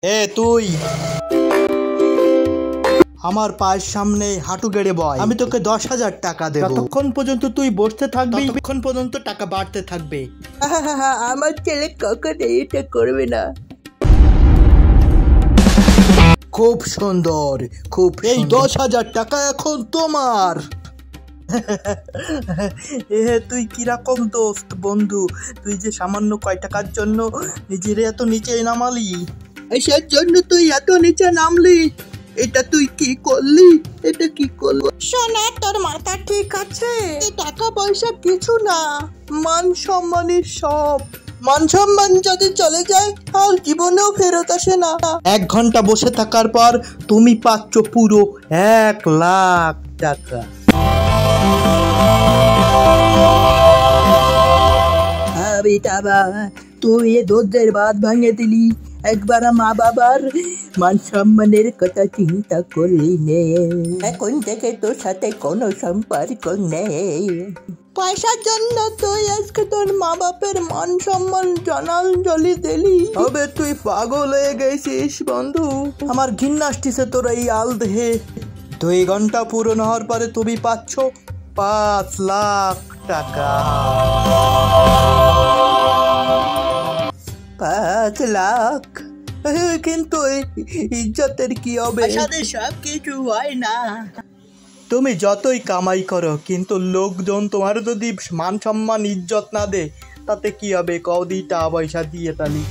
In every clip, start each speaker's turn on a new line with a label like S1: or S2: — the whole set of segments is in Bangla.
S1: তুই আমার পায়ের সামনে হাঁটু গেড়ে বয়, আমি তোকে 10,000 টাকা দেব। যতক্ষণ পর্যন্ত তুই বসতে থাকবি ততক্ষণ পর্যন্ত টাকা বাড়তে থাকবে।
S2: আমার ছেলে কখনো এটা করবে না।
S1: খুব সুন্দর, খুব। এই 10,000 টাকা এখন তোমার। তুই কিরকম দোস্ত বন্ধু, তুই যে সামান্য কয় টাকার জন্য নিজের এত নিচে নামালি।
S2: এসের জন্য তুই এত নিচে নামলি? এটা তুই কি করলি? এটা কি করলি?
S1: শোনা, তোর মাথা ঠিক আছে? টাকা পয়সা কিছু না, মান সম্মানের সব। মান সম্মান যদি চলে যায় আর জীবনেও ফেরত আসে না। 1 ঘন্টা বসে থাকার পর তুমি পাচ্ছ পুরো 1 লাখ টাকা।
S2: বেটা, তুই এ দোষের বাদ ভাঙে দিলি। একবার মা বাবার মান সম্মানের কথা চিন্তা করলি নে। এখন থেকে তোর সাথে কোনো সম্পর্ক নেই।
S1: পয়সার জন্য তুই আজকে তোর মা বাপের মান সম্মান জলি দিলি। তবে তুই পাগল হয়ে গেছিস বন্ধু। আমার ঘৃণা আসতেছে তোর এই আল দেহে। 2 ঘন্টা পূরণ হওয়ার পরে তুমি পাচ্ছ 5 লাখ টাকা।
S2: 5 লাখ?
S1: কিন্তু ইজ্জতের কি হবে?
S2: সব কিছু হয় না।
S1: তুমি যতই কামাই করো, কিন্তু লোকজন তোমার যদি মান সম্মান ইজ্জত না দে, তাতে কি হবে? কদি টাকা পয়সা দিয়ে তালি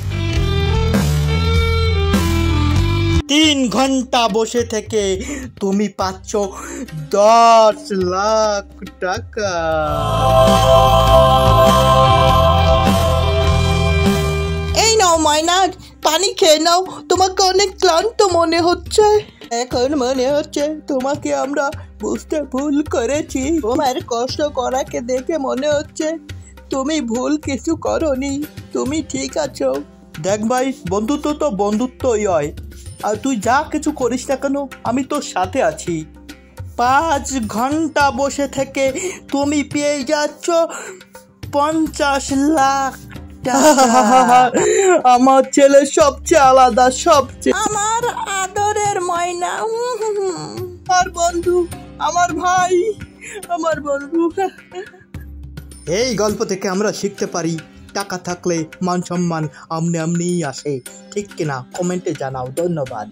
S1: 3 ঘন্টা বসে থেকে তুমি পাচ্ছ 10 লাখ টাকা। এই নাও মাইনা, পানি খেয়ে নাও, তোমাকে অনেক ক্লান্ত মনে হচ্ছে। এখন মনে হচ্ছে তোমাকে আমরা বুঝতে ভুল করেছি। তোমার কষ্ট করাকে দেখে মনে হচ্ছে তুমি ভুল কিছু করনি, তুমি ঠিক আছো। দেখ ভাই, বন্ধুত্ব তো বন্ধুত্বই হয়, আর তুই যা কিছু করিস না কেন আমি তোর সাথে আছি। 5 ঘন্টা বসে থেকে তুমি পেয়ে যাচ্ছ 50 লাখ। আমার ছেলে সবচেয়ে আলাদা, সবচেয়ে আমার আদরের ময়না, আমার বন্ধু, আমার ভাই, আমার বন্ধু। এই গল্প থেকে আমরা শিখতে পারি, টাকা থাকলে মান সম্মান আমনি আমনিই আসে। ঠিক কিনা? কমেন্টে জানাও। ধন্যবাদ।